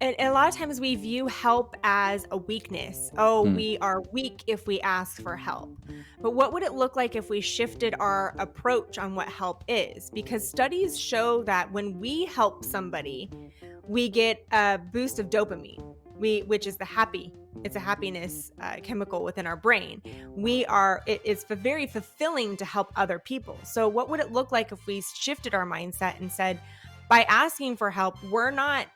And a lot of times we view help as a weakness. Oh, Mm. we are weak if we ask for help. But what would it look like if we shifted our approach on what help is? Because studies show that when we help somebody, we get a boost of dopamine, which is it's a happiness chemical within our brain. It's very fulfilling to help other people. So what would it look like if we shifted our mindset and said, by asking for help, we're not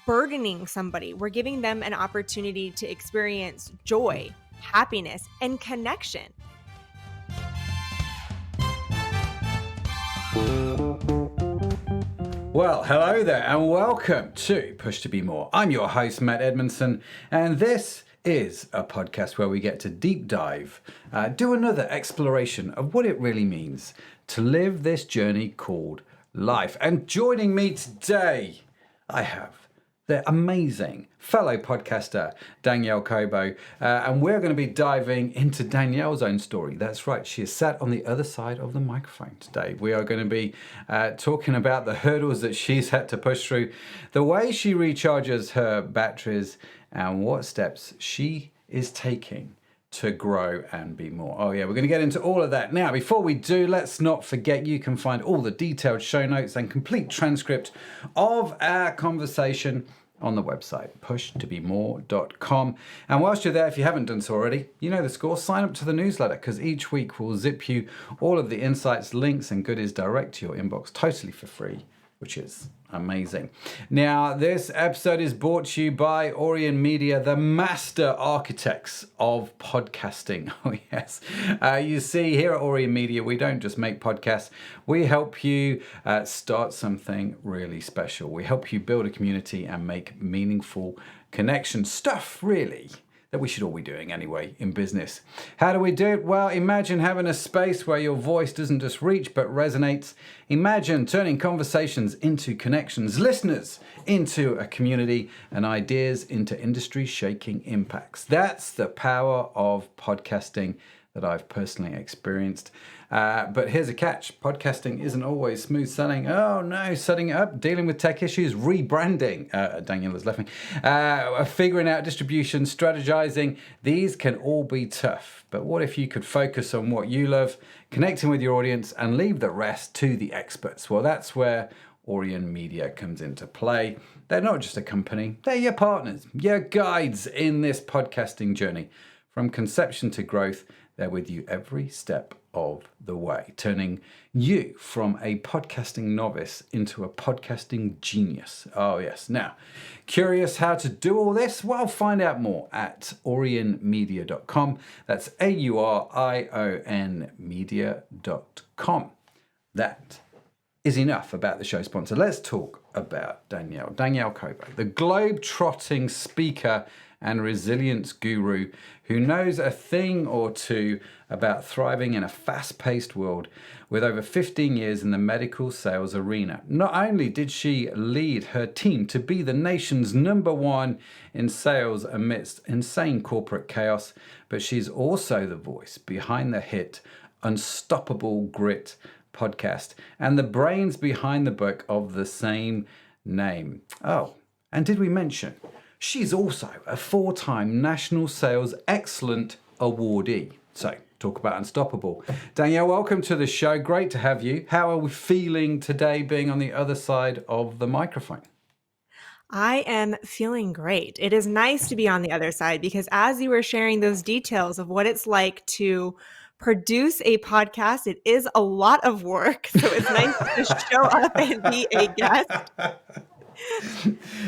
burdening somebody. We're giving them an opportunity to experience joy, happiness, and connection. Well, hello there, and welcome to Push to Be More. I'm your host, Matt Edmondson, and this is a podcast where we get to deep dive, do another exploration of what it really means to live this journey called life. And joining me today, I have the amazing fellow podcaster, Danielle Cobo. And we're going to be diving into Danielle's own story. That's right, she is sat on the other side of the microphone today. We are going to be talking about the hurdles that she's had to push through, the way she recharges her batteries, and what steps she is taking to grow and be more. Oh yeah, we're going to get into all of that. Now, before we do, let's not forget you can find all the detailed show notes and complete transcript of our conversation on the website, pushtobemore.com. And whilst you're there, if you haven't done so already, you know the score, sign up to the newsletter, because each week we'll zip you all of the insights, links, and goodies direct to your inbox totally for free, which is amazing. Now, this episode is brought to you by Orion Media, the master architects of podcasting. Oh, yes. You see, here at Orion Media, we don't just make podcasts. We help you start something really special. We help you build a community and make meaningful connections. Stuff, really, that we should all be doing anyway in business. How do we do it? Well, imagine having a space where your voice doesn't just reach but resonates. Imagine turning conversations into connections, listeners into a community, and ideas into industry-shaking impacts. That's the power of podcasting that I've personally experienced. But here's a catch. Podcasting isn't always smooth sailing. Oh no, setting it up, dealing with tech issues, rebranding. Danielle has left me. Figuring out distribution, strategizing. These can all be tough. But what if you could focus on what you love, connecting with your audience, and leave the rest to the experts? Well, that's where Orion Media comes into play. They're not just a company. They're your partners, your guides in this podcasting journey. From conception to growth, they're with you every step of the way, turning you from a podcasting novice into a podcasting genius. Oh, yes. Now, curious how to do all this? Well, find out more at orionmedia.com. That's AURION media.com. That is enough about the show sponsor. Let's talk about Danielle Cobo, the globe-trotting speaker and resilience guru who knows a thing or two about thriving in a fast-paced world. With over 15 years in the medical sales arena, not only did she lead her team to be the nation's #1 in sales amidst insane corporate chaos, but she's also the voice behind the hit Unstoppable Grit podcast and the brains behind the book of the same name. Oh, and did we mention she's also a 4-time National Sales Excellent Awardee? So, talk about unstoppable. Danielle, welcome to the show. Great to have you. How are we feeling today being on the other side of the microphone? I am feeling great. It is nice to be on the other side because as you were sharing those details of what it's like to produce a podcast, it is a lot of work. So it's nice to show up and be a guest.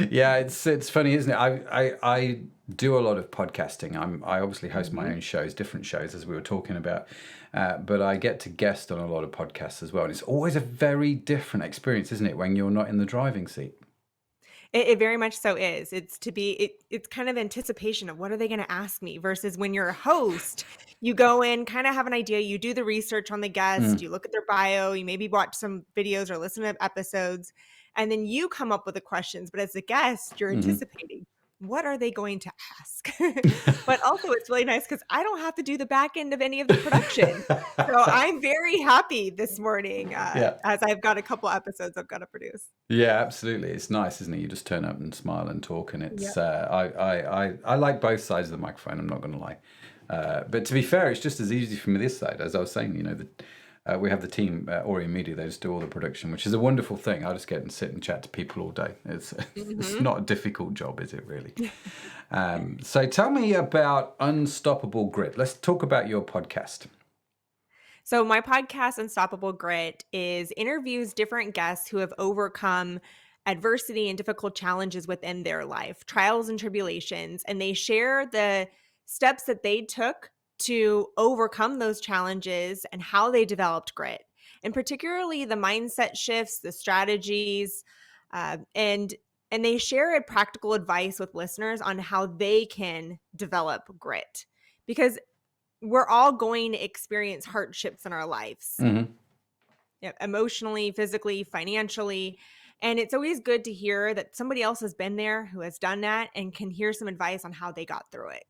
Yeah, it's funny, isn't it? I do a lot of podcasting. I obviously host my own shows, different shows, as we were talking about, but I get to guest on a lot of podcasts as well. And it's always a very different experience, isn't it, when you're not in the driving seat? It very much so is. It's kind of anticipation of what are they going to ask me versus when you're a host, you go in, kind of have an idea, you do the research on the guest, Mm. you look at their bio, you maybe watch some videos or listen to episodes, and then you come up with the questions. But as a guest, you're Hmm. anticipating. what are they going to ask? But also it's really nice because I don't have to do the back end of any of the production. So I'm very happy this morning, Yeah. as I've got a couple episodes I've got to produce. Yeah, absolutely. It's nice, isn't it? You just turn up and smile and talk, and Yep. I like both sides of the microphone. I'm not going to lie, but to be fair, it's just as easy for me this side. As I was saying, we have the team Ori Media. They just do all the production, which is a wonderful thing. I just get and sit and chat to people all day. It's Mhm. not a difficult job, is it really? So tell me about Unstoppable Grit. Let's talk about your podcast. So my podcast, Unstoppable Grit, is interviews different guests who have overcome adversity and difficult challenges within their life, trials and tribulations, and they share the steps that they took to overcome those challenges and how they developed grit, and particularly the mindset shifts, the strategies, and they share a practical advice with listeners on how they can develop grit because we're all going to experience hardships in our lives, Hmm. emotionally, physically, financially. And it's always good to hear that somebody else has been there who has done that and can hear some advice on how they got through it.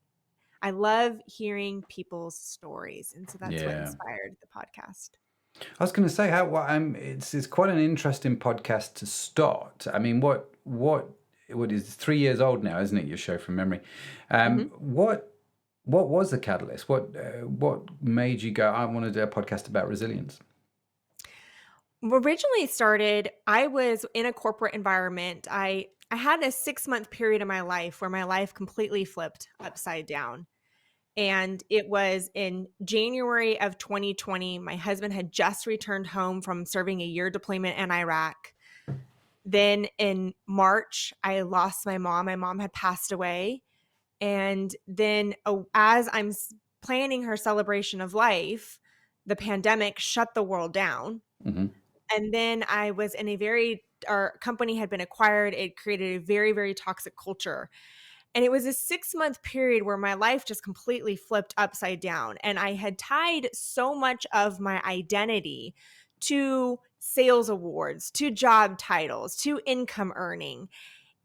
I love hearing people's stories. And so that's what Yeah. inspired the podcast. I was going to say it's quite an interesting podcast to start. I mean, what is 3 years old now, isn't it? Your show from memory. Mhm. What was the catalyst? What made you go? I want to do a podcast about resilience. Originally started, I was in a corporate environment. I had a 6-month period in my life where my life completely flipped upside down. And it was in January of 2020. My husband had just returned home from serving a year deployment in Iraq. Then in March, I lost my mom. My mom had passed away. And then as planning her celebration of life, the pandemic shut the world down. Hmm. And then I was in our company had been acquired. It created a very, very toxic culture. And it was a 6-month period where my life just completely flipped upside down. And I had tied so much of my identity to sales awards, to job titles, to income earning.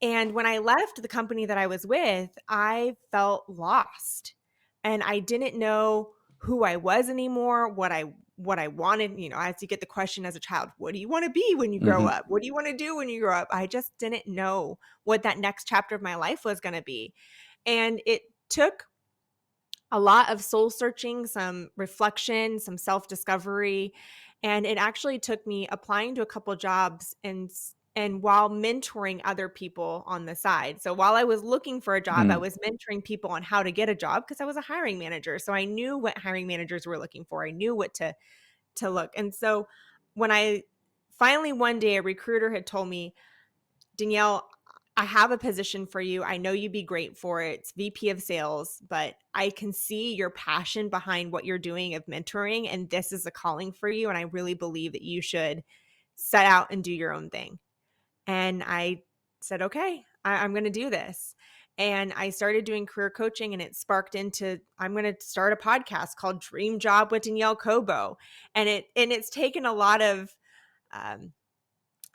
And when I left the company that I was with, I felt lost. And I didn't know who I was anymore, what I wanted. I had to get the question as a child, what do you want to be when you grow Hmm. up? What do you want to do when you grow up? I just didn't know what that next chapter of my life was going to be. And it took a lot of soul searching, some reflection, some self discovery, and it actually took me applying to a couple jobs and while mentoring other people on the side. So while I was looking for a job, I Mm. was mentoring people on how to get a job because I was a hiring manager. So I knew what hiring managers were looking for. I knew what to look. And so when I finally one day a recruiter had told me, Danielle, I have a position for you. I know you'd be great for it. It's VP of sales, but I can see your passion behind what you're doing of mentoring, and this is a calling for you. And I really believe that you should set out and do your own thing. And I said, okay, I'm going to do this. And I started doing career coaching, and it sparked into I'm going to start a podcast called Dream Job with Danielle Cobo. And it's taken a lot of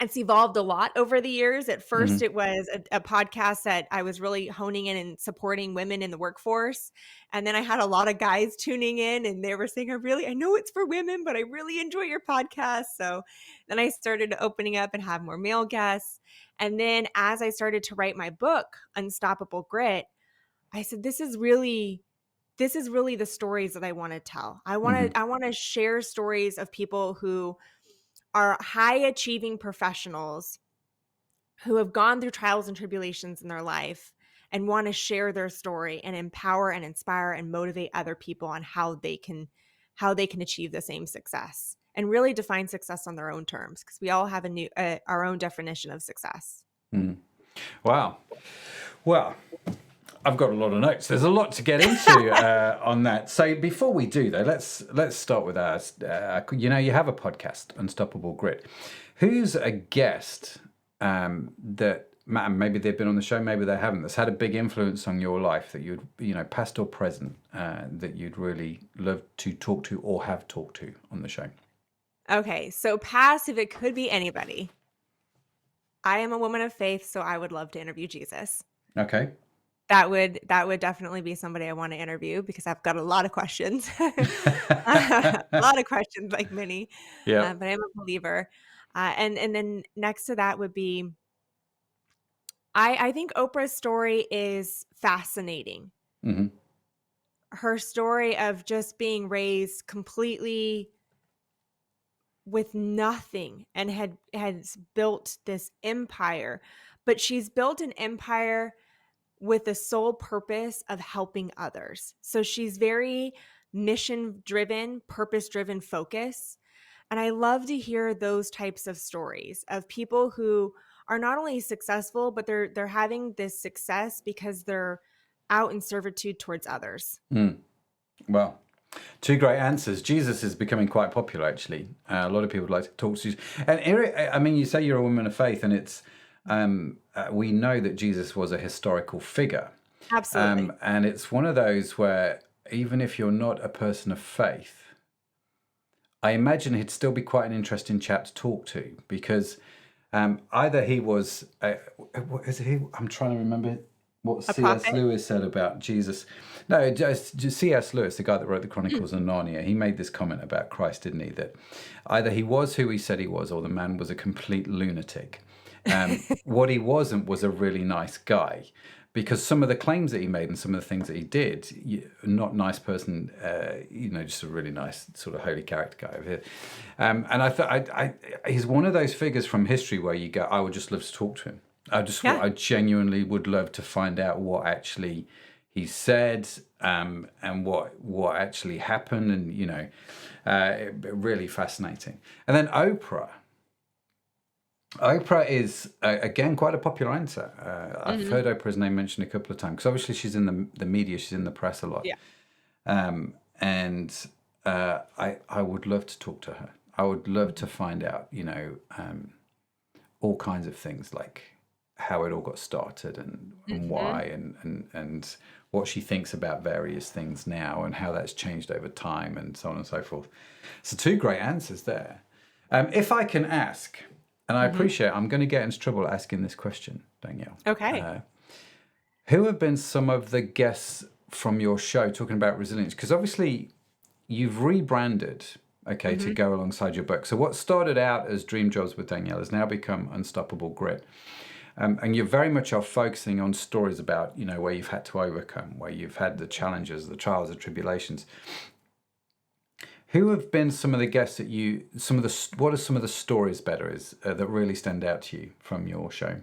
it's evolved a lot over the years. At first, Hmm. it was a podcast that I was really honing in and supporting women in the workforce. And then I had a lot of guys tuning in and they were saying, I know it's for women, but I really enjoy your podcast. So then I started opening up and have more male guests. And then as I started to write my book, Unstoppable Grit, I said, this is really the stories that I want to tell. I want Hmm. to I want to share stories of people who are high achieving professionals who have gone through trials and tribulations in their life and want to share their story and empower and inspire and motivate other people on how they can achieve the same success and really define success on their own terms because we all have our own definition of success. Mm. Wow. Well, I've got a lot of notes. There's a lot to get into on that. So before we do, though, let's start with ours. You have a podcast, Unstoppable Grit. Who's a guest that maybe they've been on the show, maybe they haven't, that's had a big influence on your life that past or present, that you'd really love to talk to or have talked to on the show? Okay, so past, if it could be anybody, I am a woman of faith, so I would love to interview Jesus. Okay. That would definitely be somebody I wanna interview because I've got a lot of questions. A lot of questions like many, Yeah. but I'm a believer. And then next to that would be I think Oprah's story is fascinating. Hmm. Her story of just being raised completely with nothing and has built this empire, but she's built an empire with the sole purpose of helping others. So she's very mission driven, purpose driven focus. And I love to hear those types of stories of people who are not only successful, but they're having this success because they're out in servitude towards others. Mm. Well, two great answers. Jesus is becoming quite popular, actually. A lot of people would like to talk to you. And Eric, I mean, you say you're a woman of faith, and it's we know that Jesus was a historical figure, Absolutely. and it's one of those where even if you're not a person of faith, I imagine he'd still be quite an interesting chap to talk to because either he was, what is he? I'm trying to remember what A C.S. prophet. Lewis said about Jesus. No, just C.S. Lewis, the guy that wrote the Chronicles of Narnia, he made this comment about Christ, didn't he? That either he was who he said he was, or the man was a complete lunatic. What he wasn't was a really nice guy. Because some of the claims that he made and some of the things that he did, not nice person, just a really nice sort of holy character guy over here. And I thought he's one of those figures from history where you go, I would just love to talk to him. Yeah. I genuinely would love to find out what actually he said, and what actually happened, and really fascinating. And then Oprah is, again, quite a popular answer. I've Mhm. heard Oprah's name mentioned a couple of times because obviously she's in the media, she's in the press a lot. Yeah. And I would love to talk to her. I would love to find out, all kinds of things like how it all got started and Mhm. why and what she thinks about various things now and how that's changed over time and so on and so forth. So two great answers there. If I can ask, and I Mhm. appreciate I'm going to get into trouble asking this question, Danielle. Okay. Who have been some of the guests from your show talking about resilience? Because obviously you've rebranded, okay, to Mhm. go alongside your book. So what started out as Dream Jobs with Danielle has now become Unstoppable Grit. And you very much are focusing on stories about, where you've had to overcome, where you've had the challenges, the trials, the tribulations. Who have been some of the guests that what are some of the stories that really stand out to you from your show?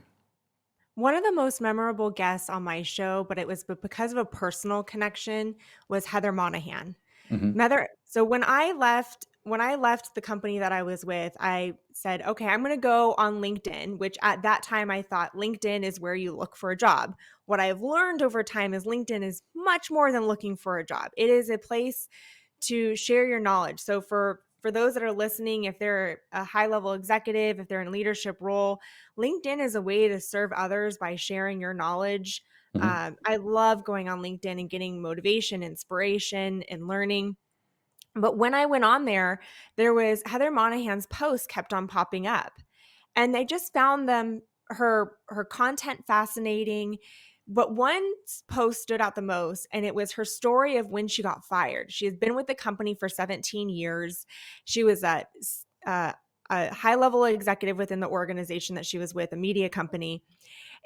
One of the most memorable guests on my show, but because of a personal connection, was Heather Monahan. Hmm. So when I left the company that I was with, I said, "Okay, I'm going to go on LinkedIn," which at that time I thought LinkedIn is where you look for a job. What I've learned over time is LinkedIn is much more than looking for a job. It is a place to share your knowledge. So for those that are listening, if they're a high level executive, if they're in leadership role, LinkedIn is a way to serve others by sharing your knowledge. Hmm. I love going on LinkedIn and getting motivation, inspiration, and learning. But when I went on there was Heather Monahan's posts kept on popping up. And I just found her content fascinating. But one post stood out the most, and it was her story of when she got fired. She had been with the company for 17 years. She was uh, a high level executive within the organization that she was with, a media company.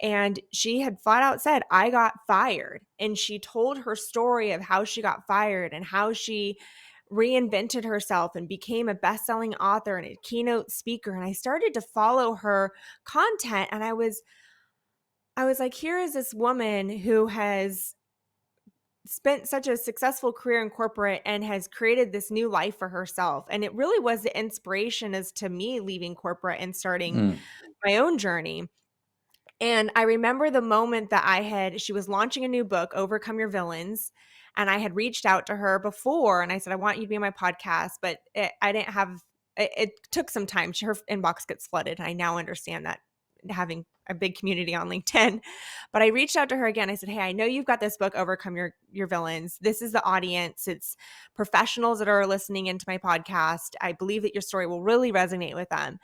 And she had flat out said, I got fired. And she told her story of how she got fired and how she reinvented herself and became a best-selling author and a keynote speaker. And I started to follow her content, and I was like, here is this woman who has spent such a successful career in corporate and has created this new life for herself. And it really was the inspiration as to me leaving corporate and starting Mm. my own journey. And I remember the moment that she was launching a new book, Overcome Your Villains. And I had reached out to her before and I said, I want you to be on my podcast, but I didn't have, it took some time. Her inbox gets flooded. And I now understand that having a big community on LinkedIn. But I reached out to her again. I said, hey, I know you've got this book, Overcome Your Villains. This is the audience. It's professionals that are listening into my podcast. I believe that your story will really resonate with them.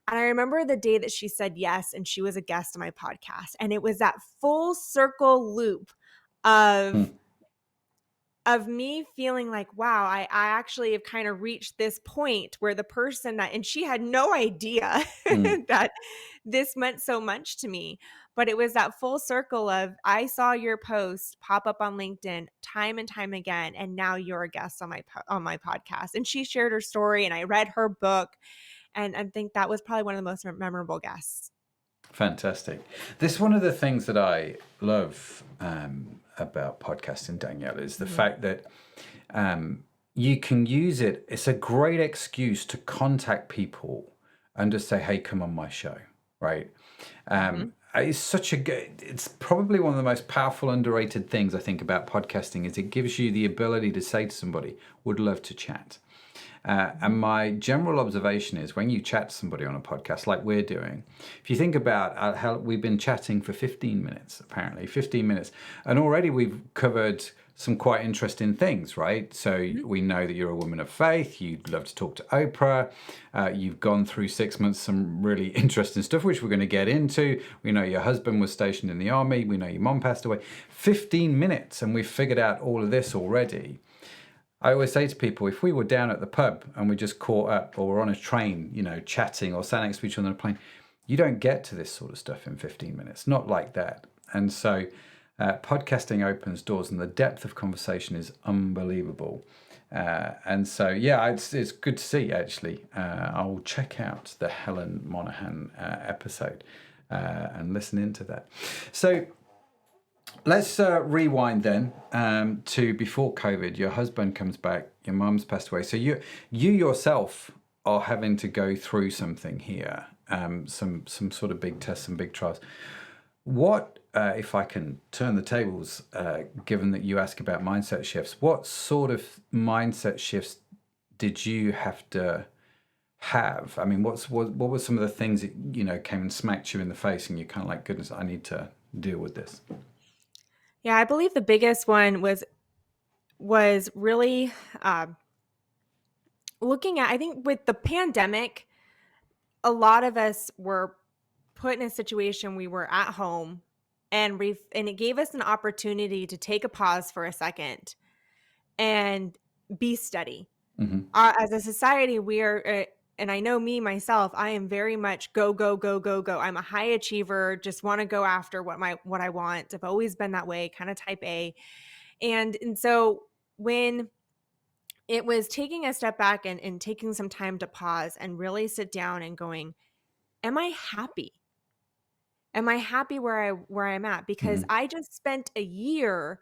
And I remember the day that she said yes, and she was a guest on my podcast. And it was that full circle loop of Mm, me feeling like, wow, I actually have kind of reached this point where the person that, and she had no idea mm. that this meant so much to me. But it was that full circle of, I saw your post pop up on LinkedIn time and time again, and now you're a guest on on my podcast. And she shared her story, and I read her book, and I think that was probably one of the most memorable guests. Fantastic. This is one of the things that I love about podcasting, Danielle, is the Mhm. fact that you can use it. It's a great excuse to contact people and just say, "Hey, come on my show," right? Mhm. It's such a good. It's probably one of the most powerful, underrated things I think about podcasting is it gives you the ability to say to somebody, "Would love to chat." And Mhm. my general observation is when you chat to somebody on a podcast like we're doing, if you think about how we've been chatting for 15 minutes, apparently 15 minutes, and already we've covered some quite interesting things, right? So Mhm. we know that you're a woman of faith. You'd love to talk to Oprah. You've gone through 6 months, some really interesting stuff, which we're going to get into. We know your husband was stationed in the army. We know your mom passed away. 15 minutes, and we've figured out all of this already. I always say to people, if we were down at the pub and we just caught up or we're on a train, chatting or sat next to each other on a plane, you don't get to this sort of stuff in 15 minutes, not like that. And so podcasting opens doors and the depth of conversation is unbelievable. And so, yeah, it's good to see, actually. I'll check out the Helen Monahan episode and listen into that. So, let's rewind then to before COVID. Your husband comes back. Your mum's passed away. So you yourself are having to go through something here. Some sort of big tests and big trials. What if I can turn the tables? Given that you ask about mindset shifts, what sort of mindset shifts did you have to have? I mean, what were some of the things that came and smacked you in the face, and you're kind of like, goodness, I need to deal with this. Yeah, I believe the biggest one was really uh, looking at. I think with the pandemic, a lot of us were put in a situation, we were at home, and it gave us an opportunity to take a pause for a second and be steady. Hmm. As a society, we are, and I know me myself, I am very much go go go go go. I'm a high achiever, just want to go after what I want. I've always been that way, kind of type A. And so when it was taking a step back and taking some time to pause and really sit down and going, am I happy? Am I happy where I'm at? Because Hmm. I just spent a year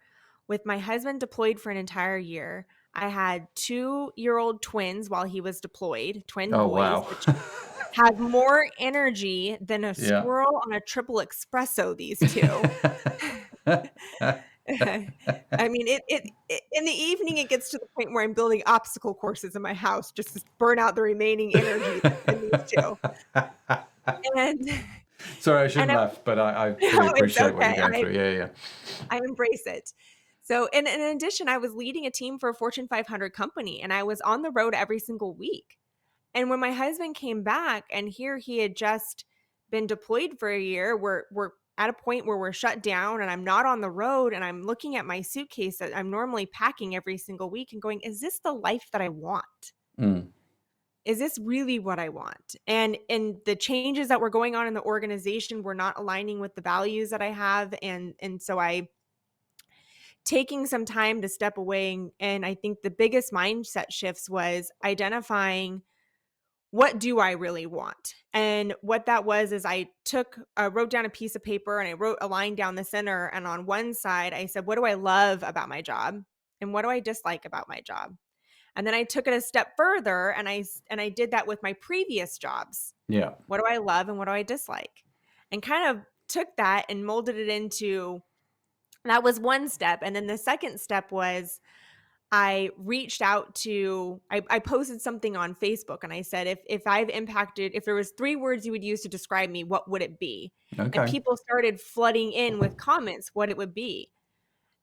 with my husband deployed for an entire year. I had 2-year-old twins while he was deployed, twin Oh boys, wow. which had more energy than a Yeah. squirrel on a triple espresso, these 2. I mean, it in the evening, it gets to the point where I'm building obstacle courses in my house just to burn out the remaining energy that's in these 2. And Sorry, I and shouldn't I laugh, but I no, fully it's appreciate what you're okay. going through. Yeah, yeah. I embrace it. So, and in addition, I was leading a team for a Fortune 500 company, and I was on the road every single week. And when my husband came back, and here he had just been deployed for a year, we're at a point where we're shut down, and I'm not on the road, and I'm looking at my suitcase that I'm normally packing every single week, and going, "Is this the life that I want? Mm, Is this really what I want?" And the changes that were going on in the organization were not aligning with the values that I have, and so I taking some time to step away, and I think the biggest mindset shifts was identifying, what do I really want? And what that was is I wrote down a piece of paper and I wrote a line down the center, and on one side I said, what do I love about my job and what do I dislike about my job? And then I took it a step further, and I did that with my previous jobs. yeah. What do I love and what do I dislike? And kind of took that and molded it into, that was one step. And then the second step was, I reached out to, I posted something on Facebook, and I said, if I've impacted, if there was 3 words you would use to describe me, what would it be? And Okay. people started flooding in with comments what it would be.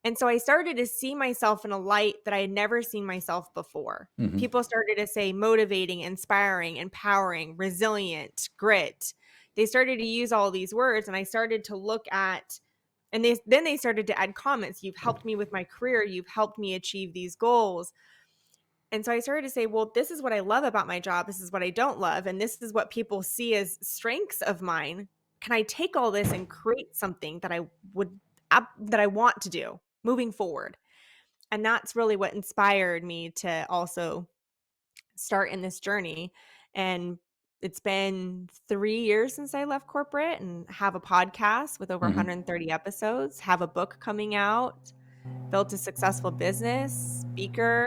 And so I started to see myself in a light that I had never seen myself before. Hmm. People started to say motivating, inspiring, empowering, resilient, grit. They started to use all these words, and I started to look at And they started to add comments. You've helped me with my career. You've helped me achieve these goals. And so I started to say, well, this is what I love about my job. This is what I don't love. And this is what people see as strengths of mine. Can I take all this and create something that that I want to do moving forward? And that's really what inspired me to also start in this journey. And it's been 3 years since I left corporate and have a podcast with over Hmm. 130 episodes, have a book coming out, built a successful business, speaker.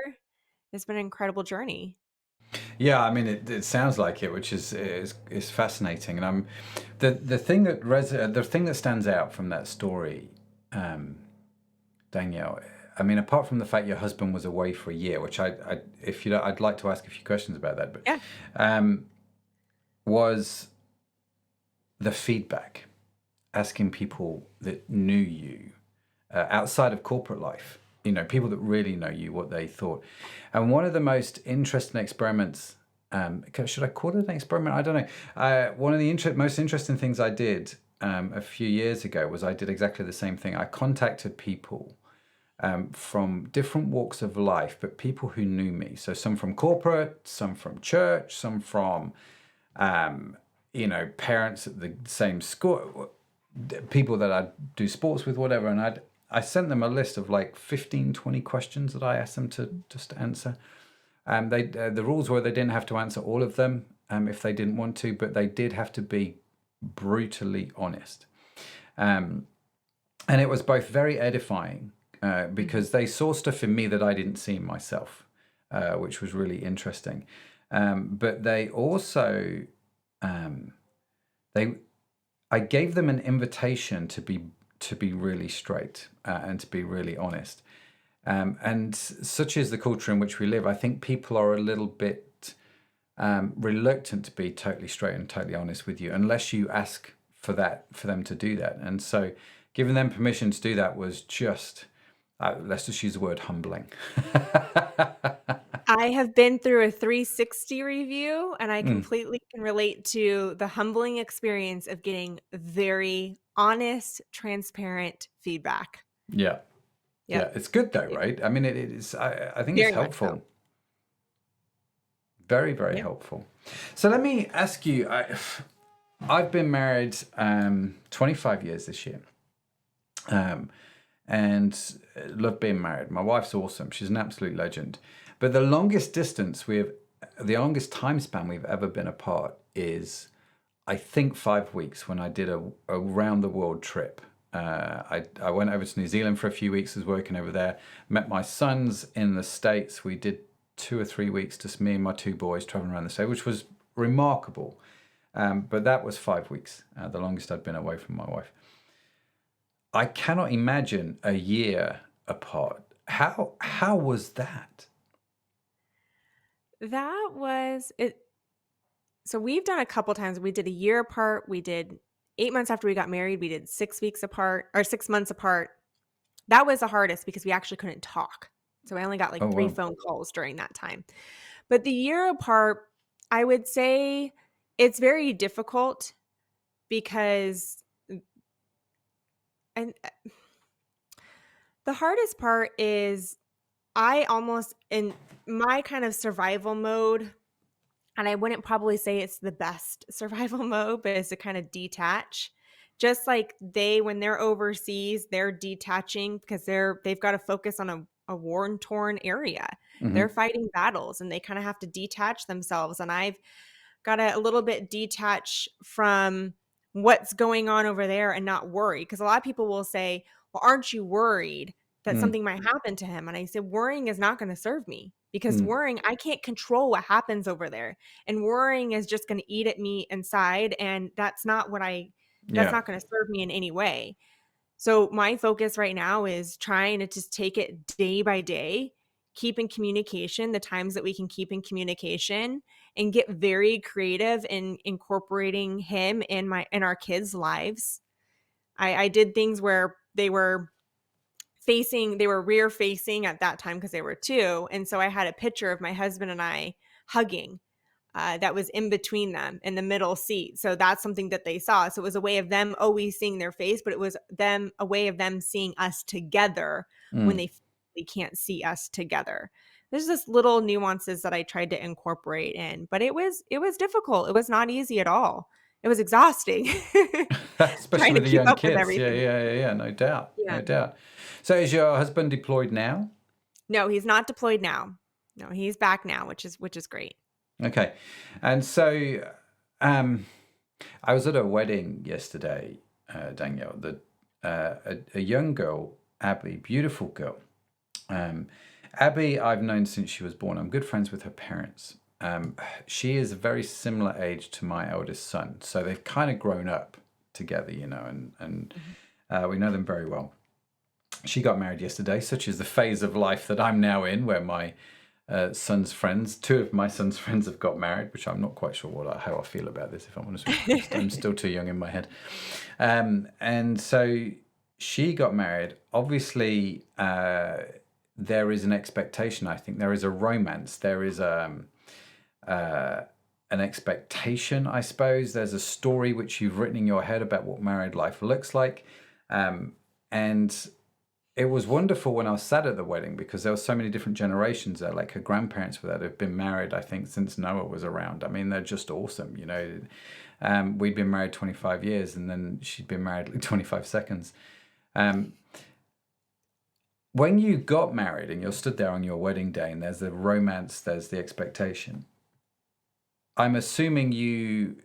It's been an incredible journey. Yeah, I mean, it sounds like it, which is fascinating. And the thing that the thing that stands out from that story, Danielle. I mean, apart from the fact your husband was away for a year, which if you don't, I'd like to ask a few questions about that. But Yeah. um, was the feedback, asking people that knew you outside of corporate life, people that really know you, what they thought. And one of the most interesting experiments, should I call it an experiment? I don't know. One of the most interesting things I did a few years ago was I did exactly the same thing. I contacted people from different walks of life, but people who knew me. So some from corporate, some from church, some from, parents at the same school, people that I do sports with, whatever. And I sent them a list of like 15, 20 questions that I asked them to just answer. The rules were they didn't have to answer all of them if they didn't want to, but they did have to be brutally honest. And it was both very edifying because they saw stuff in me that I didn't see in myself, which was really interesting. But they also, they I gave them an invitation to be really straight and to be really honest. And such is the culture in which we live. I think people are a little bit reluctant to be totally straight and totally honest with you, unless you ask for them to do that. And so, giving them permission to do that was just, let's just use the word humbling. I have been through a 360 review, and I Mm, completely can relate to the humbling experience of getting very honest, transparent feedback. yeah, Yep. yeah, it's good though, It right? I mean, it is. I think it's very much so. helpful. Very, very Yeah. helpful. So let me ask you. I've been married 25 years this year. And love being married. My wife's awesome. She's an absolute legend. But the longest time span we've ever been apart is, I think, 5 weeks when I did a round the world trip. I went over to New Zealand for a few weeks, was working over there, met my sons in the States. We did 2 or 3 weeks, just me and my two boys traveling around the state, which was remarkable. But that was 5 weeks, the longest I'd been away from my wife. I cannot imagine a year apart. How was that? That was it. So we've done a couple times. We did a year apart. We did 8 months after we got married. We did 6 weeks apart or 6 months apart. That was the hardest because we actually couldn't talk. So I only got Oh like three well. phone calls during that time. But the year apart, I would say it's very difficult because and the hardest part is I almost in my kind of survival mode, and I wouldn't probably say it's the best survival mode, but it's to kind of detach. Just like when they're overseas, they're detaching because they've got to focus on a war-torn area. They're Hmm. fighting battles and they kind of have to detach themselves. And I've got to a little bit detach from what's going on over there and not worry. Because a lot of people will say, well, aren't you worried that Mm, something might happen to him? And I said, worrying is not going to serve me because mm, worrying, I can't control what happens over there. And worrying is just going to eat at me inside. And that's yeah. not going to serve me in any way. So my focus right now is trying to just take it day by day, keep in communication the times that we can keep in communication and get very creative in incorporating him in our kids' lives. I did things where they were rear facing at that time because they were two. And so I had a picture of my husband and I hugging that was in between them in the middle seat. So that's something that they saw. So it was a way of them always seeing their face, but it was them a way of them seeing us together when Mm. they can't see us together. There's just little nuances that I tried to incorporate in, but it was difficult. It was not easy at all. It was exhausting Especially trying to with the keep young up with kids. Yeah, everything. yeah, yeah, yeah. No doubt. Yeah. No doubt. So is your husband deployed now? No, he's not deployed now. No, he's back now, which is great. Okay. And so um, I was at a wedding yesterday, Danielle, that a young girl, Abby, beautiful girl. Um, Abby, I've known since she was born. I'm good friends with her parents. She is a very similar age to my eldest son. So they've kind of grown up together, and we know them very well. She got married yesterday, such is the phase of life that I'm now in, where my son's friends, two of my son's friends have got married, which I'm not quite sure how I feel about this, if I'm honest with you. I'm still too young in my head. And so she got married. Obviously, there is an expectation, I think. There is a romance. There is an expectation, I suppose. There's a story which you've written in your head about what married life looks like. And it was wonderful when I was sat at the wedding because there were so many different generations there. Like her grandparents were there, who've been married, I think, since Noah was around. I mean, they're just awesome, you know. We'd been married 25 years and then she'd been married like 25 seconds. Um, when you got married and you're stood there on your wedding day and there's the romance, there's the expectation, I'm assuming you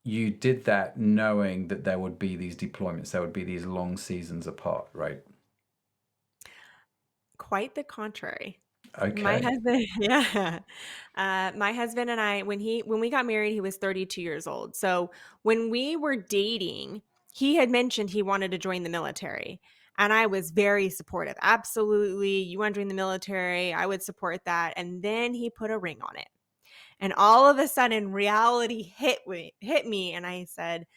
did that knowing that there would be these deployments, there would be these long seasons apart, right? Quite the contrary. My Okay. husband yeah. My husband and I, when we got married, he was 32 years old. So, when we were dating, he had mentioned he wanted to join the military, and I was very supportive. "Absolutely, you wanna join the military, I would support that." And then he put a ring on it. And all of a sudden, reality hit me, and I said,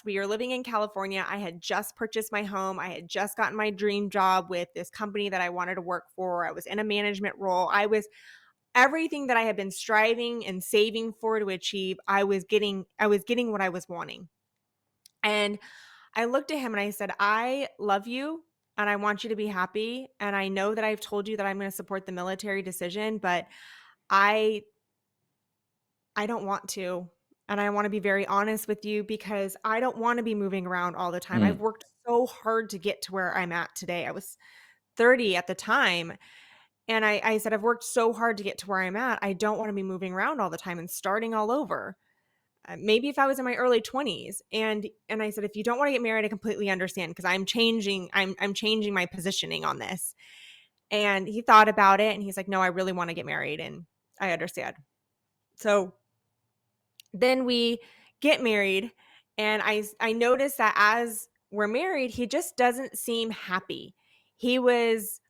we were living in California. I had just purchased my home. I had just gotten my dream job with this company that I wanted to work for. I was in a management role. I was everything that I had been striving and saving for to achieve. I was getting what I was wanting. And I looked at him and I said, "I love you and I want you to be happy. And I know that I've told you that I'm going to support the military decision, but I I don't want to. And I want to be very honest with you because I don't want to be moving around all the time. I've Mm, worked so hard to get to where I'm at today. I was 30 at the time. And I said, I've worked so hard to get to where I'm at. I don't want to be moving around all the time and starting all over. Maybe if I was in my early 20s. And I said, if you don't want to get married, I completely understand because I'm changing my positioning on this. And he thought about it and he's like, no, I really want to get married. And I understand. So then we get married, and I noticed that as we're married, he just doesn't seem happy. He was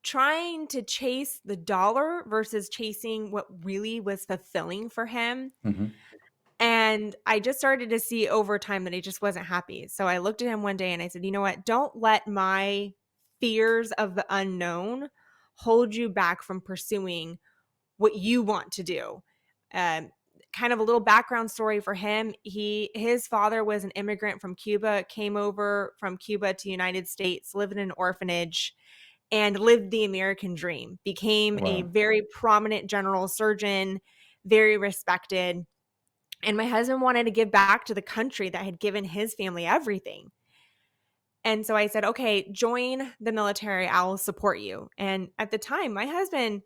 trying to chase the dollar versus chasing what really was fulfilling for him. hmm And I just started to see over time that he just wasn't happy. So I looked at him one day and I said, "You know what? Don't let my fears of the unknown hold you back from pursuing what you want to do." Um, Kind of a little background story for him. His father was an immigrant from Cuba, came over from Cuba to United States, lived in an orphanage, and lived the American dream. Became a Wow. very prominent general surgeon, very respected. And my husband wanted to give back to the country that had given his family everything. And so I said, "Okay, join the military. I'll support you." And at the time, my husband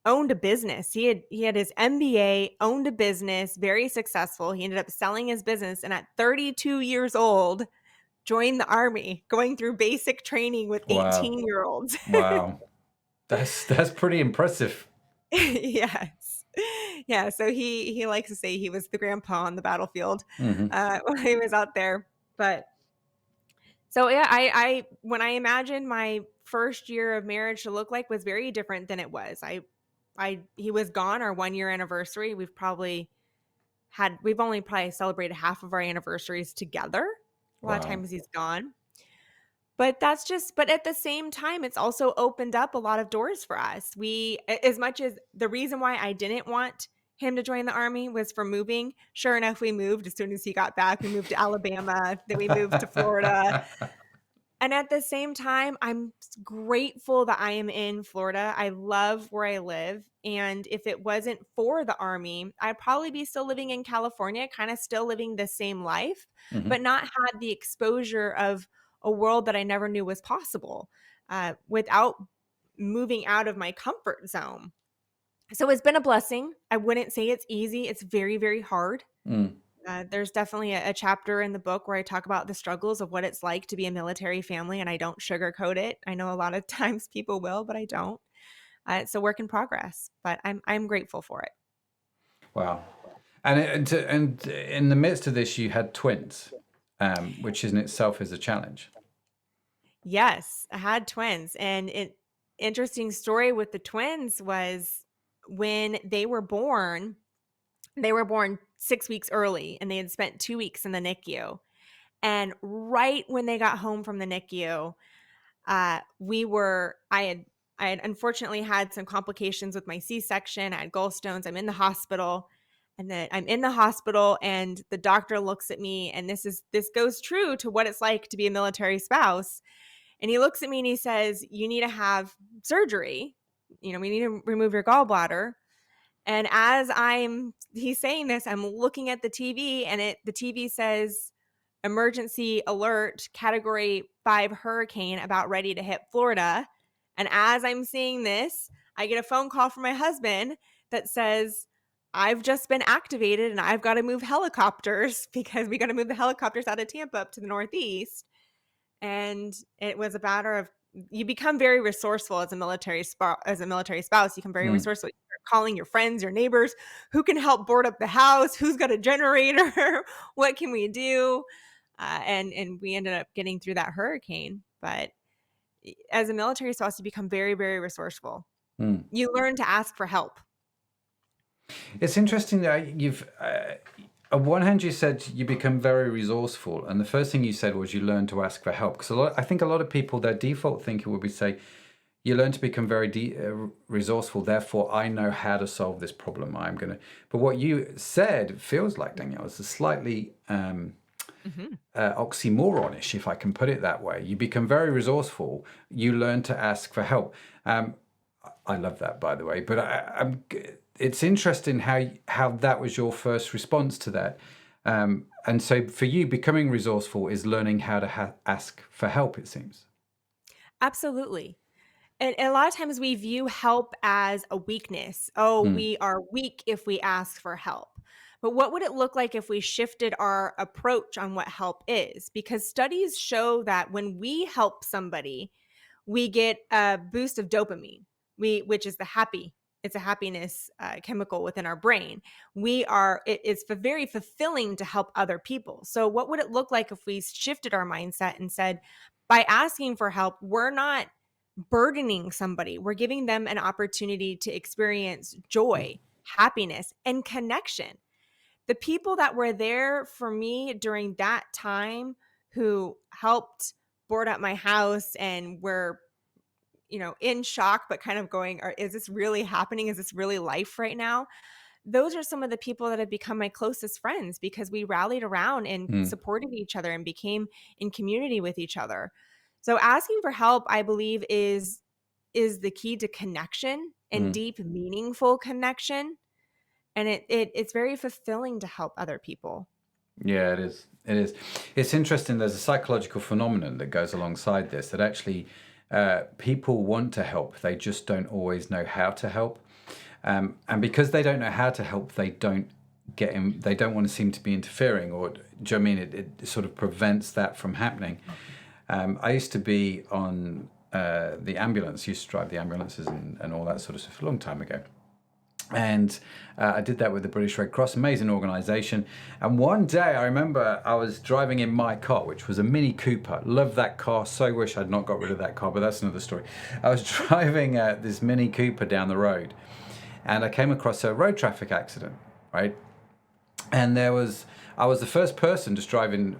owned a business. He had his MBA, owned a business, very successful. He ended up selling his business and at 32 years old joined the army, going through basic training with Wow. 18-year-olds. Wow. That's pretty impressive. Yes. Yeah, so he likes to say he was the grandpa on the battlefield, hmm when he was out there. But so yeah, I when I imagined my first year of marriage to look like was very different than it was. I he was gone our 1-year anniversary. We've only probably celebrated half of our anniversaries together. A lot of Wow. times he's gone. But at the same time, it's also opened up a lot of doors for us. As much as the reason why I didn't want him to join the army was for moving. Sure enough, we moved as soon as he got back. We moved to Alabama, then we moved to Florida. And at the same time, I'm grateful that I am in Florida. I love where I live. And if it wasn't for the army, I'd probably be still living in California, kind of still living the same life, Hmm. but not had the exposure of a world that I never knew was possible without moving out of my comfort zone. So it's been a blessing. I wouldn't say it's easy. It's very, very hard. Mm. There's definitely a chapter in the book where I talk about the struggles of what it's like to be a military family, and I don't sugarcoat it. I know a lot of times people will, but I don't. It's a work in progress, but I'm grateful for it. Wow. And in the midst of this, you had twins, which in itself is a challenge. Yes, I had twins, and it interesting story with the twins was when they were born. They were born 6 weeks early, and they had spent 2 weeks in the NICU. And right when they got home from the NICU, I had unfortunately had some complications with my C-section. I had gallstones. I'm in the hospital. And then I'm in the hospital and the doctor looks at me, and this goes true to what it's like to be a military spouse. And he looks at me and he says, "You need to have surgery. We need to remove your gallbladder." And as he's saying this, I'm looking at the TV, and the TV says emergency alert, category 5 hurricane about ready to hit Florida. And as I'm seeing this, I get a phone call from my husband that says, "I've just been activated and I've got to move helicopters because we got to move the helicopters out of Tampa up to the Northeast." And it was a matter of, you become very resourceful as a military spouse. You become very Mm. resourceful. You start calling your friends, your neighbors, who can help board up the house, who's got a generator, what can we do? And we ended up getting through that hurricane. But as a military spouse, you become very, very resourceful. Mm. You learn to ask for help. It's interesting that on one hand, you said you become very resourceful, and the first thing you said was you learn to ask for help. Because I think a lot of people, their default thinking would be say, you learn to become very resourceful. Therefore, I know how to solve this problem. I'm gonna. But what you said feels like, Danielle, is a slightly Mhm. oxymoronish, if I can put it that way. You become very resourceful. You learn to ask for help. I love that, by the way. But it's interesting how that was your first response to that. And so for you, becoming resourceful is learning how to ask for help, it seems. Absolutely. And a lot of times we view help as a weakness. Oh, Mm. we are weak if we ask for help. But what would it look like if we shifted our approach on what help is? Because studies show that when we help somebody, we get a boost of dopamine, which is it's a happiness chemical within our brain. It's very fulfilling to help other people. So what would it look like if we shifted our mindset and said, by asking for help, we're not burdening somebody. We're giving them an opportunity to experience joy, happiness, and connection. The people that were there for me during that time, who helped board up my house and were, in shock, but kind of going, is this really happening? Is this really life right now? Those are some of the people that have become my closest friends because we rallied around and Mm. supported each other and became in community with each other. So asking for help, I believe, is the key to connection and Mm. deep, meaningful connection. And it's very fulfilling to help other people. Yeah, it is. It is. It's interesting. There's a psychological phenomenon that goes alongside this that actually people want to help. They just don't always know how to help. And because they don't know how to help, they don't get in, they don't want to seem to be interfering, or do you know what I mean? It sort of prevents that from happening. I used to be on the ambulance, used to drive the ambulances and all that sort of stuff a long time ago. And I did that with the British Red Cross, amazing organization. And one day I remember I was driving in my car, which was a Mini Cooper. Loved that car, so wish I'd not got rid of that car, but that's another story. I was driving this Mini Cooper down the road, and I came across a road traffic accident, right? And I was the first person just driving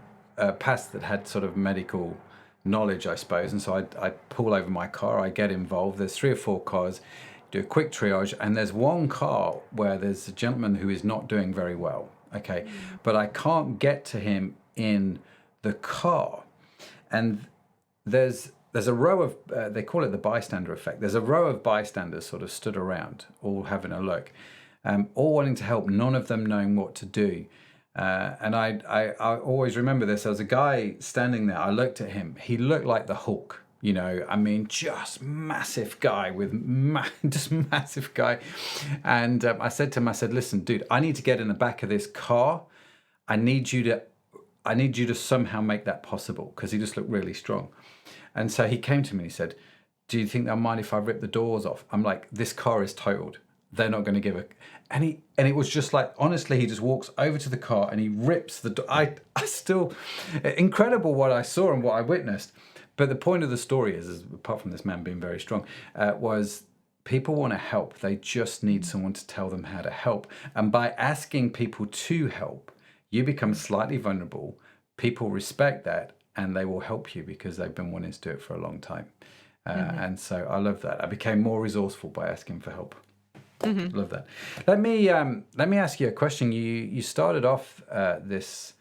past that had sort of medical knowledge, I suppose. And so I pull over my car, I get involved. There's 3 or 4 cars. do a quick triage, and there's one car where there's a gentleman who is not doing very well. Okay, Mhm. but I can't get to him in the car, and there's a row of they call it the bystander effect. There's a row of bystanders sort of stood around, all having a look, all wanting to help, none of them knowing what to do. And I always remember this. There was a guy standing there. I looked at him. He looked like the Hulk. You know, I mean, just massive guy with just massive guy. And I said to him, I said, "Listen, dude, I need to get in the back of this car. I need you to, I need you to somehow make that possible," because he just looked really strong. And so he came to me and he said, "Do you think they'll mind if I rip the doors off?" I'm like, "This car is totaled. They're not going to give a..." And it was just like, honestly, he just walks over to the car and he rips the door. I still, incredible what I saw and what I witnessed. But the point of the story is apart from this man being very strong, was people want to help. They just need someone to tell them how to help. And by asking people to help, you become slightly vulnerable. People respect that and they will help you because they've been wanting to do it for a long time. Mhm. And so I love that. I became more resourceful by asking for help. Mhm. Love that. Let me ask you a question. You started off this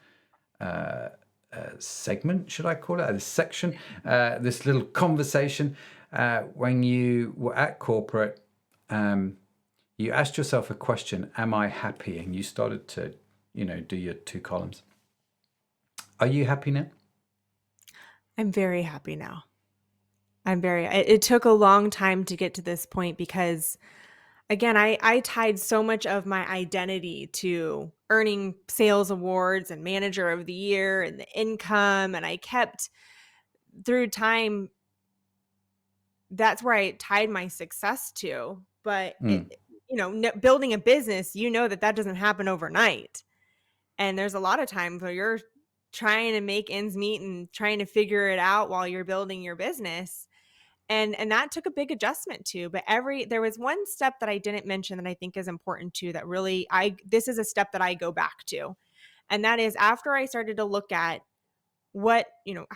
segment, should I call it, this section, this little conversation, when you were at corporate. You asked yourself a question: "Am I happy?" And you started to, do your two columns. Are you happy now? I'm very happy now. It took a long time to get to this point because, again, I tied so much of my identity to earning sales awards and manager of the year and the income. And I kept through time, that's where I tied my success to. But Mm, building a business, that doesn't happen overnight. And there's a lot of times where you're trying to make ends meet and trying to figure it out while you're building your business. And that took a big adjustment too. But there was one step that I didn't mention that I think is important too, that really this is a step that I go back to. And that is after I started to look at what am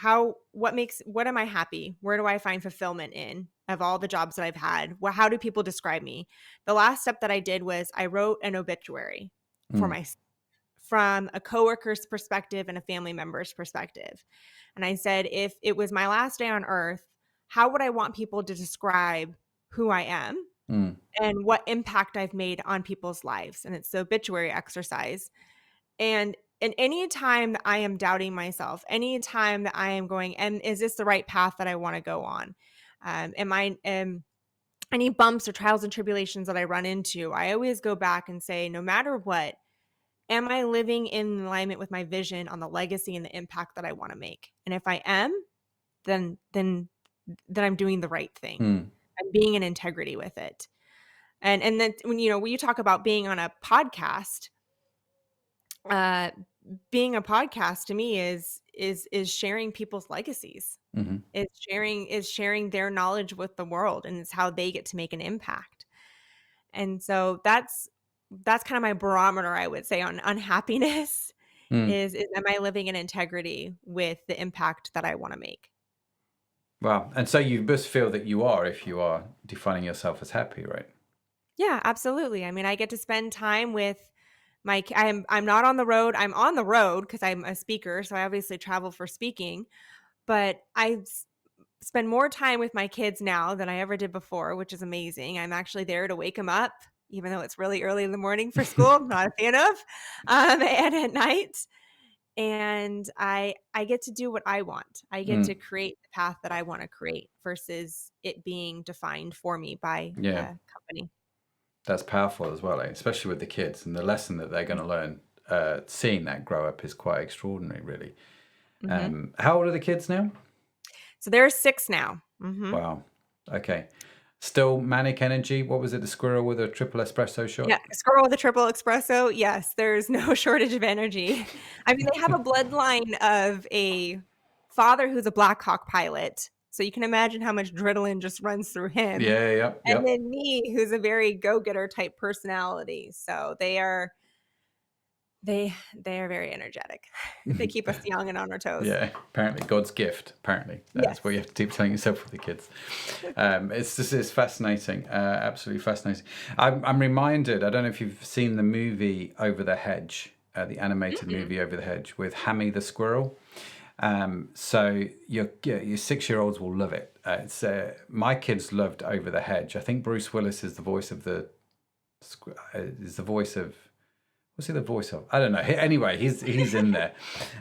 I happy? Where do I find fulfillment in of all the jobs that I've had? How do people describe me? The last step that I did was I wrote an obituary for mm, my from a coworker's perspective and a family member's perspective. And I said, if it was my last day on earth, how would I want people to describe who I am mm, and what impact I've made on people's lives? And it's the obituary exercise. And any time that I am doubting myself, any time that I am going, and is this the right path that I want to go on? Am any bumps or trials and tribulations that I run into, I always go back and say, no matter what, am I living in alignment with my vision on the legacy and the impact that I want to make? And if I am, then I'm doing the right thing. mm, I'm being in integrity with it. And then when you talk about being on a podcast, uh being a podcast to me is sharing people's legacies. mhm, Is sharing their knowledge with the world, and it's how they get to make an impact. And so that's kind of my barometer, I would say, on happiness mm. is am I living in integrity with the impact that I want to make? Wow. And so you must feel that you are, if you are defining yourself as happy, right? Yeah, absolutely. I mean, I get to spend time with I'm not on the road. I'm on the road because I'm a speaker, so I obviously travel for speaking, but spend more time with my kids now than I ever did before, which is amazing. I'm actually there to wake them up, even though it's really early in the morning for school. I'm not a fan of, and at night. And I get to do what I want. I get to Mm, create the path that I want to create versus it being defined for me by yeah, a company. that's powerful as well, especially with the kids and the lesson that they're going to learn. Seeing that grow up is quite extraordinary, really. Hmm. How old are the kids now? So there's 6 now. Hmm. Wow. Okay. Still manic energy. What was it? The squirrel with a triple espresso Yeah, shot? squirrel with a triple espresso. Yes, there's no shortage of energy. I mean, they have a bloodline of a father who's a Black Hawk pilot, so you can imagine how much adrenaline just runs through him, Yeah, yep, and yep. then me, who's a very go-getter type personality. So They are very energetic. They keep us young and on our toes. Yeah, apparently God's gift. Apparently, that's what Yes. you have to keep telling yourself with the kids. It's just it's fascinating, absolutely fascinating. I'm reminded. I don't know if you've seen the movie Over the Hedge, the animated Mm-mm. movie Over the Hedge with Hammy the squirrel. So your 6-year-olds will love it. It's my kids loved Over the Hedge. I think Bruce Willis is the voice of is the voice of what's he the voice of? I don't know. Anyway, he's in there,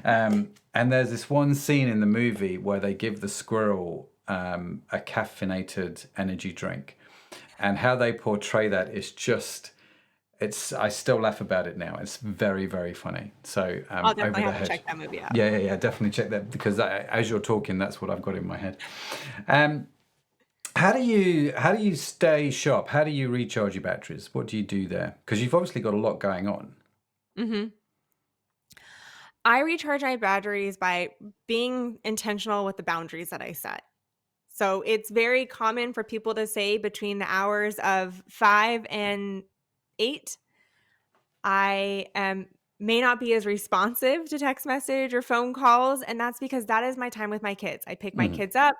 and there's this one scene in the movie where they give the squirrel a caffeinated energy drink, and how they portray that is just. It's. I still laugh about it now. It's very, very funny. So I'll Over definitely the have to Hedge. check that movie out. Yeah, yeah, yeah. Definitely check that because as you're talking, that's what I've got in my head. Um, how do you stay sharp? How do you recharge your batteries? What do you do there? Because you've obviously got a lot going on. Mhm. I recharge my batteries by being intentional with the boundaries that I set. So it's very common for people to say between the hours of 5 and 8, I may not be as responsive to text message or phone calls, and that's because that is my time with my kids. I pick my Hmm. kids up,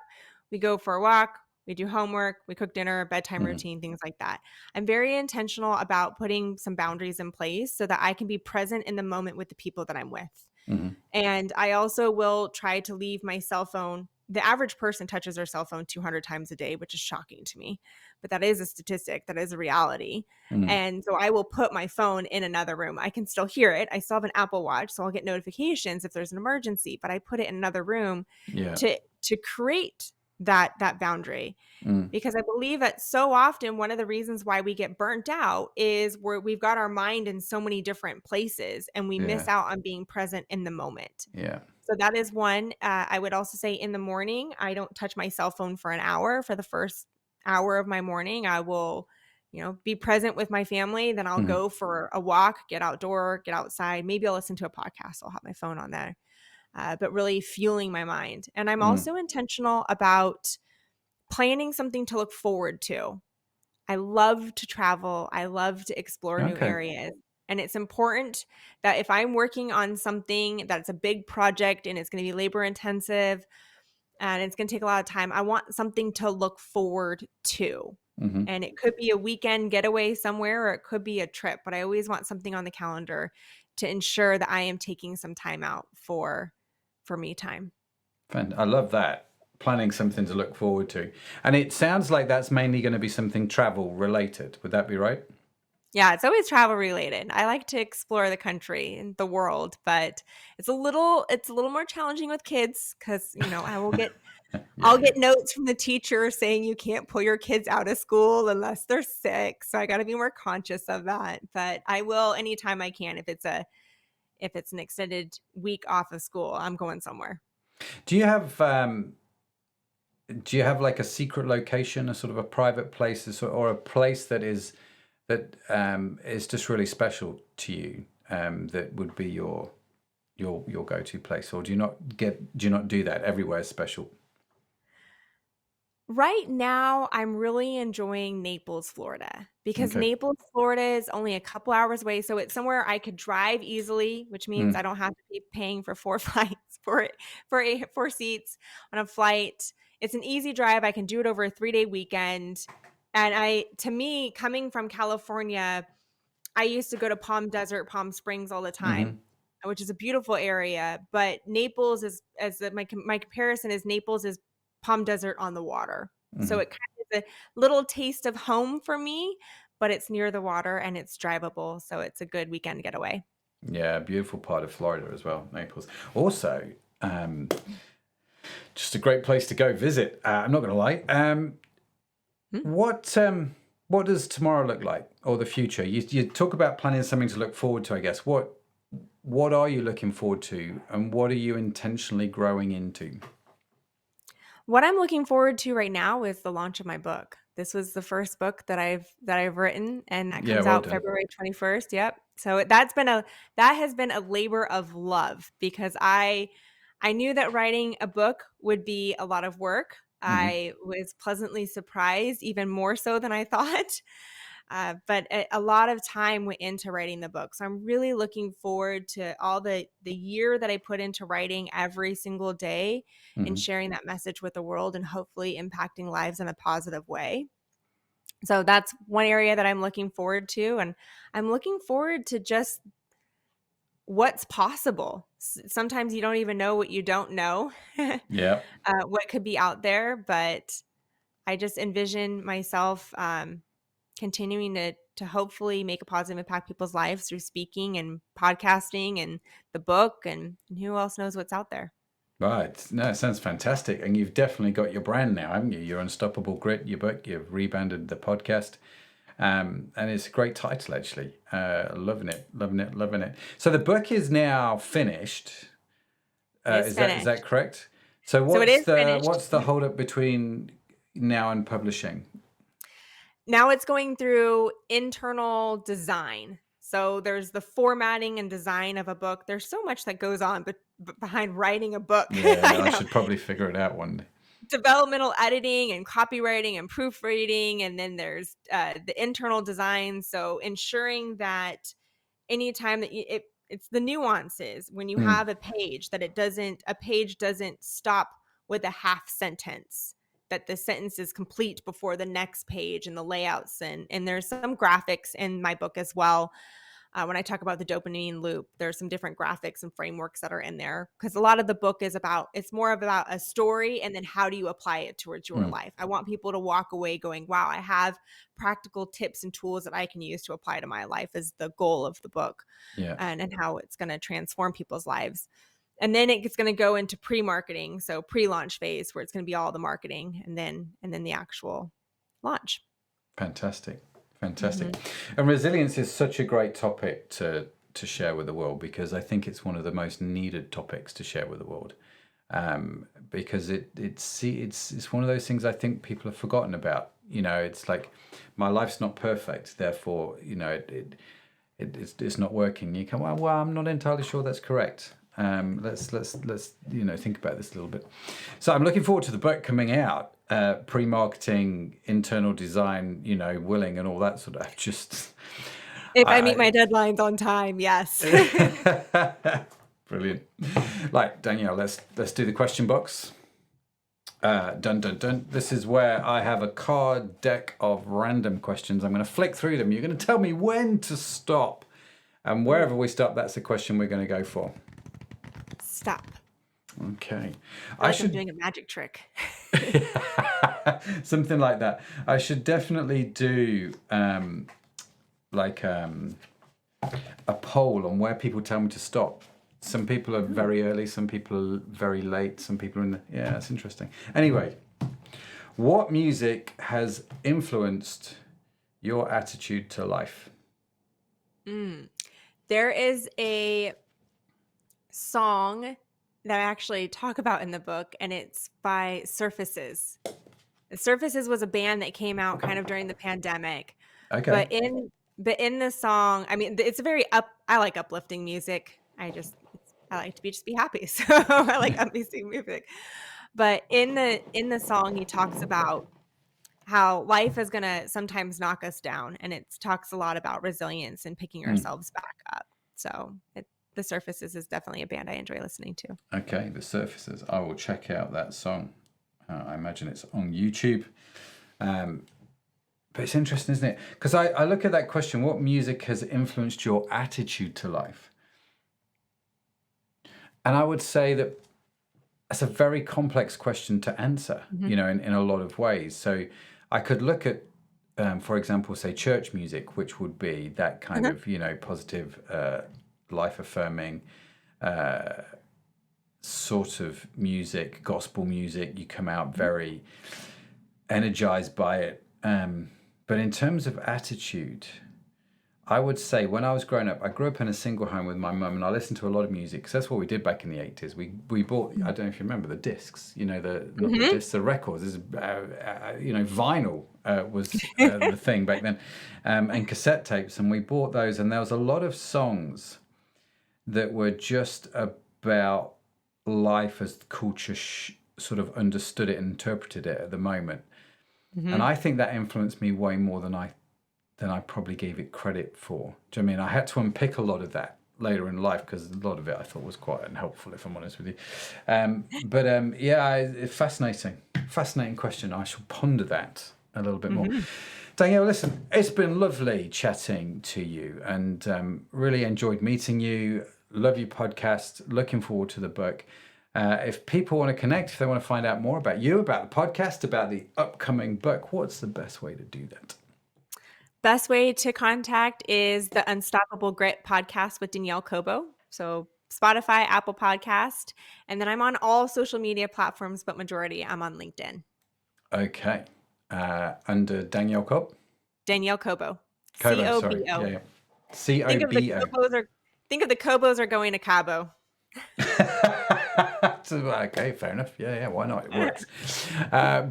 we go for a walk, we do homework, we cook dinner, bedtime Hmm. routine, things like that. I'm very intentional about putting some boundaries in place so that I can be present in the moment with the people that I'm with. Hmm. And I also will try to leave my cell phone. The average person touches their cell phone 200 times a day, which is shocking to me. But that is a statistic, that is a reality. Hmm. And so I will put my phone in another room. I can still hear it. I still have an Apple Watch, so I'll get notifications if there's an emergency, but I put it in another room Yeah. to create that boundary, Mm. because I believe that so often one of the reasons why we get burnt out is where we've got our mind in so many different places and we miss Yeah. out on being present in the moment. Yeah. So that is one. I would also say in the morning, I don't touch my cell phone for an hour. For the first hour of my morning, I will, be present with my family. Then I'll Mm. go for a walk, get outdoor, get outside. Maybe I'll listen to a podcast. I'll have my phone on there, but really fueling my mind. And I'm Mm. also intentional about planning something to look forward to. I love to travel. I love to explore new Okay. areas. And it's important that if I'm working on something that's a big project and it's going to be labor intensive and it's going to take a lot of time, I want something to look forward to. Hmm. And it could be a weekend getaway somewhere or it could be a trip, but I always want something on the calendar to ensure that I am taking some time out for me time. I love that. Planning something to look forward to. And it sounds like that's mainly going to be something travel related. Would that be right? Yeah, it's always travel related. I like to explore the country and the world, but it's a little more challenging with kids because I'll Yeah, yeah. get notes from the teacher saying you can't pull your kids out of school unless they're sick. So I got to be more conscious of that. But I will anytime I can if it's an extended week off of school, I'm going somewhere. Do you have like a secret location, a sort of a private place, or a place that is just really special to you, that would be your go-to place, or do you not do that? Everywhere is special. Right now, I'm really enjoying Naples, Florida, because Okay. Naples, Florida is only a couple hours away. So it's somewhere I could drive easily, which means I Mm. don't have to be paying for four flights four seats on a flight. It's an easy drive. I can do it over a 3-day weekend. And to me, coming from California, I used to go to Palm Desert, Palm Springs all the time, Hmm. which is a beautiful area. But Naples is, my comparison is Naples is Palm Desert on the water. So Hmm. it kind of is a little taste of home for me, but it's near the water and it's drivable. So it's a good weekend getaway. Yeah, beautiful part of Florida as well, Naples. Also, um, just a great place to go visit. I'm not going to lie. Hmm. What does tomorrow look like, or the future? You talk about planning something to look forward to. I guess what are you looking forward to, and what are you intentionally growing into? What I'm looking forward to right now is the launch of my book. This was the first book that I've written, and that Yeah, comes well out done. February 21st. Yep. So that has been a labor of love because I knew that writing a book would be a lot of work. Hmm. I was pleasantly surprised, even more so than I thought. But a lot of time went into writing the book. So I'm really looking forward to all the year that I put into writing every single day and Hmm. sharing that message with the world and hopefully impacting lives in a positive way. So that's one area that I'm looking forward to. And I'm looking forward to just what's possible. Sometimes you don't even know what you don't know, Yeah. what could be out there. But I just envision myself continuing to hopefully make a positive impact people's lives through speaking and podcasting and the book and who else knows what's out there. Right. No, it sounds fantastic. And you've definitely got your brand now, haven't you? Your Unstoppable Grit, your book, you've rebranded the podcast. And it's a great title, actually. Loving it, loving it, loving it. So the book is now finished. It is Is that finished. correct? So So it is finished. what's the hold up between now and publishing? Now it's going through internal design. So there's the formatting and design of a book. There's so much that goes on behind writing a book. Yeah, I no, I know. should probably figure it out one day. Developmental editing and copywriting and proofreading. And then there's the internal design. So ensuring that anytime that it's the nuances when you Mm, have a page doesn't stop with a half sentence, that the sentence is complete before the next page, and the layouts, and there's some graphics in my book as well. When I talk about the dopamine loop, there's some different graphics and frameworks that are in there, because a lot of the book is it's more about a story, and then how do you apply it towards your mm, life. I want people to walk away going, wow, I have practical tips and tools that I can use to apply to my life, is the goal of the book, yeah, and how it's going to transform people's lives. And then it's going to go into pre-marketing, so pre-launch phase, where it's going to be all the marketing, and then the actual launch. fantastic, Hmm. fantastic. And resilience is such a great topic to share with the world, because I think it's one of the most needed topics to share with the world. Because it's one of those things I think people have forgotten about. You know, it's like, my life's not perfect, therefore, you know, it's not working. You come, well, I'm not entirely sure that's correct. Let's you know, think about this a little bit. So I'm looking forward to the book coming out. Pre-marketing, internal design, you know, willing, and all that sort of. Just, If I meet I, my deadlines on time, yes. brilliant. Like, Danielle, let's do the question box. Dun dun dun. This is where I have a card deck of random questions. I'm going to flick through them. You're going to tell me when to stop, and wherever we stop, that's the question we're going to go for. Stop. Okay. I feel I like I'm should doing a magic trick. something like that. I should definitely do like a poll on where people tell me to stop. Some people are very early, some people are very late, some people are in the, yeah, that's interesting. Anyway, what music has influenced your attitude to life? Mm. There is a song that I actually talk about in the book, and it's by Surfaces. Surfaces was a band that came out kind of during the pandemic, but Okay. in the song, I mean, it's a very I like uplifting music. I like to just be happy, so I like uplifting music. But in the song, he talks about how life is gonna sometimes knock us down, and it talks a lot about resilience and picking Mm. ourselves back up. So the Surfaces is definitely a band I enjoy listening to. Okay, The Surfaces. I will check out that song. I imagine it's on YouTube. Um, but it's interesting, isn't it? Because I look at that question, what music has influenced your attitude to life? And I would say that that's a very complex question to answer, Mhm. you know, in a lot of ways. So I could look at, for example, say church music, which would be that kind Uh-huh. of, you know, positive, life affirming sort of music, gospel music. You come out Mhm. very energized by it. But in terms of attitude, I would say when I was growing up, I grew up in a single home with my mum, and I listened to a lot of music because that's what we did back in the 80s. We bought, I don't know if you remember, the discs, you know, the not the Mhm. discs, the records. You know, vinyl was the thing back then, and cassette tapes, and we bought those, and there was a lot of songs that were just about life as the culture sort of understood it and interpreted it at the moment. And Mhm. I think that influenced me way more than I than I probably gave it credit for. Do you know what I mean? I had to unpick a lot of that later in life because a lot of it I thought was quite unhelpful, if I'm honest with you. Yeah, it's fascinating question. I shall ponder that a little bit more. Hmm. Danielle, listen, it's been lovely chatting to you, and really enjoyed meeting you. Love your podcast. Looking forward to the book. If people want to connect, if they want to find out more about you, about the podcast, about the upcoming book, what's the best way to do that? Best way to contact is the Unstoppable Grit podcast with Danielle Cobo. So Spotify, Apple Podcast, and then I'm on all social media platforms, but majority I'm on LinkedIn. Okay. Under Danielle Cobb? Danielle Cobo, Cobo, sorry. Cobo. Yeah. Think of the Cobo. Cobos are think of the Cobos are going to Cabo. Okay, fair enough. Yeah, why not? It works.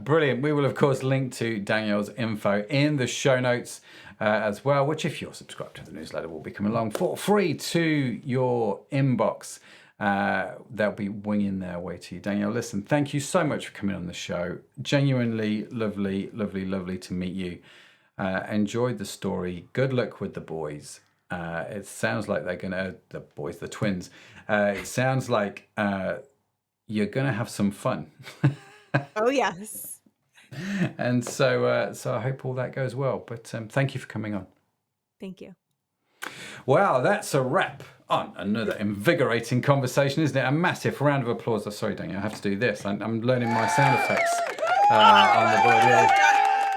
Brilliant. We will, of course, link to Danielle's info in the show notes as well, which, if you're subscribed to the newsletter, will be coming along for free to your inbox. They'll be winging their way to you. Danielle, listen, thank you so much for coming on the show. Genuinely lovely to meet you. Enjoyed the story. Good luck with the boys. It sounds like the twins. It sounds like you're gonna have some fun. Oh yes. And so I hope all that goes well. But thank you for coming on. Thank you. Wow, that's a wrap on another invigorating conversation, isn't it? A massive round of applause. Oh, sorry, Daniel, I have to do this. I'm learning my sound effects on the board. Yeah.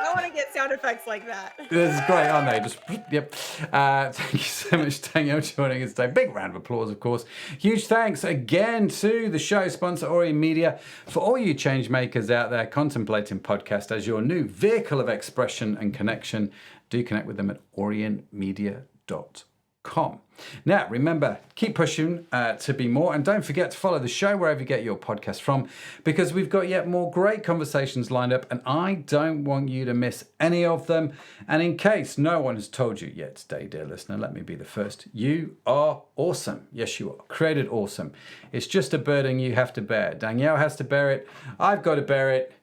I want to get sound effects like that. This is great, aren't they? Just yep. Thank you so much, Danielle, for joining us today. Big round of applause, of course. Huge thanks again to the show sponsor, Ori Media, for all you change makers out there contemplating podcast as your new vehicle of expression and connection. Do connect with them at orionmedia.com. Now, remember, keep pushing to be more, and don't forget to follow the show wherever you get your podcast from, because we've got yet more great conversations lined up, and I don't want you to miss any of them. And in case no one has told you yet today, dear listener, let me be the first. You are awesome. Yes, you are. Created awesome. It's just a burden you have to bear. Danielle has to bear it. I've got to bear it.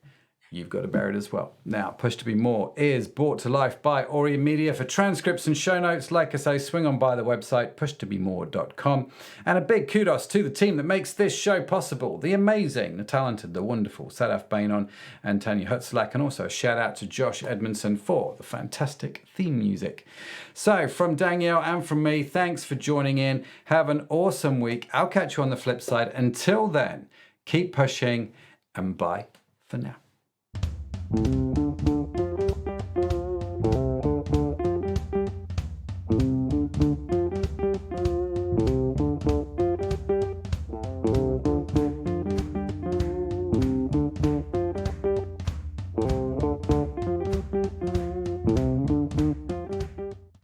You've got to bear it as well. Now, Push to Be More is brought to life by Ori Media. For transcripts and show notes, like I say, swing on by the website, pushtobemore.com. And a big kudos to the team that makes this show possible. The amazing, the talented, the wonderful Sadaf Bainon and Tanya Hutzlak. And also a shout out to Josh Edmondson for the fantastic theme music. So from Danielle and from me, thanks for joining in. Have an awesome week. I'll catch you on the flip side. Until then, keep pushing and bye for now.